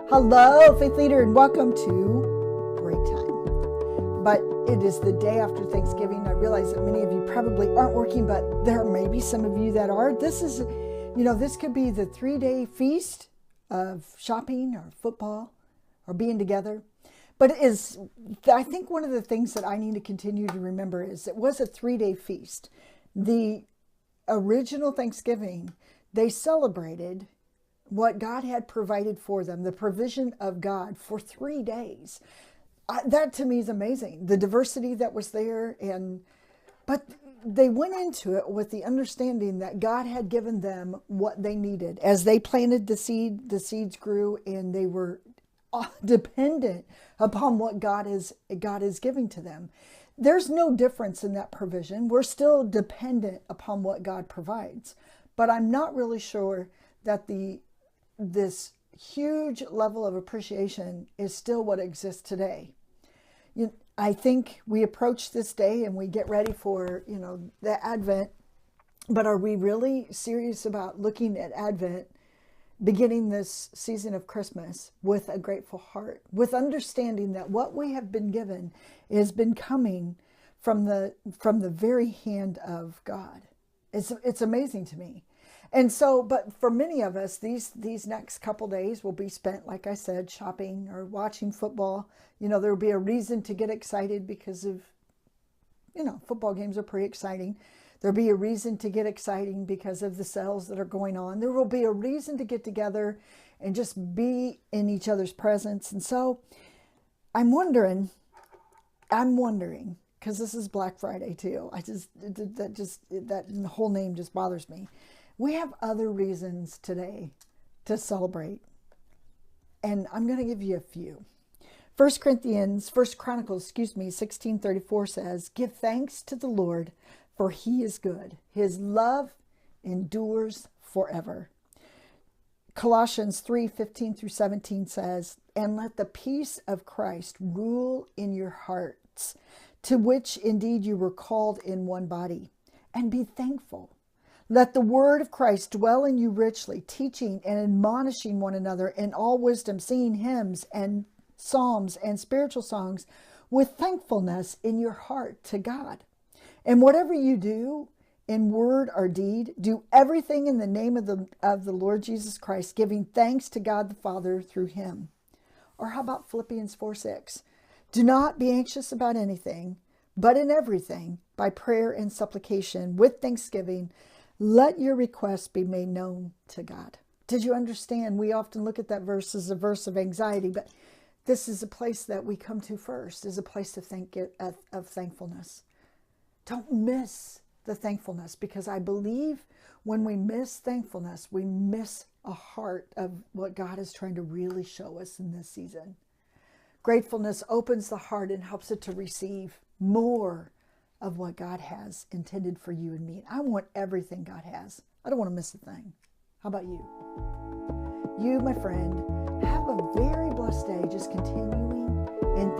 Hello, Faith Leader, and welcome to Breaktime. But it is the day after Thanksgiving. I realize that many of you probably aren't working, but there may be some of you that are. This is, this could be the 3-day feast of shopping or football or being together. But I think one of the things that I need to continue to remember is it was a 3-day feast. The original Thanksgiving, they celebrated what God had provided for them, the provision of God for 3 days. That to me is amazing. The diversity that was there, but they went into it with the understanding that God had given them what they needed. As they planted the seeds grew, and they were dependent upon what God is giving to them. There's no difference in that provision. We're still dependent upon what God provides. But I'm not really sure that this huge level of appreciation is still what exists today. I think we approach this day and we get ready for, the Advent, but are we really serious about looking at Advent, beginning this season of Christmas with a grateful heart, with understanding that what we have been given has been coming from the very hand of God? It's amazing to me. And so, but for many of us, these next couple days will be spent, like I said, shopping or watching football. There will be a reason to get excited because of, football games are pretty exciting. There'll be a reason to get exciting because of the sales that are going on. There will be a reason to get together and just be in each other's presence. And so I'm wondering, because this is Black Friday too. That whole name just bothers me. We have other reasons today to celebrate. And I'm going to give you a few. 1 Chronicles 16:34 says, "Give thanks to the Lord, for he is good. His love endures forever." Colossians 3:15-17 says, "And let the peace of Christ rule in your hearts, to which indeed you were called in one body, and be thankful. Let the word of Christ dwell in you richly, teaching and admonishing one another in all wisdom, singing hymns and psalms and spiritual songs with thankfulness in your heart to God. And whatever you do in word or deed, do everything in the name of the Lord Jesus Christ, giving thanks to God the Father through him." Or how about Philippians 4:6? "Do not be anxious about anything, but in everything, by prayer and supplication, with thanksgiving, let your requests be made known to God." Did you understand? We often look at that verse as a verse of anxiety, but this is a place that we come to first, is a place of thankfulness. Don't miss the thankfulness, because I believe when we miss thankfulness, we miss a heart of what God is trying to really show us in this season. Gratefulness opens the heart and helps it to receive more of what God has intended for you and me. I want everything God has. I don't want to miss a thing. How about you? You, my friend, have a very blessed day, just continuing in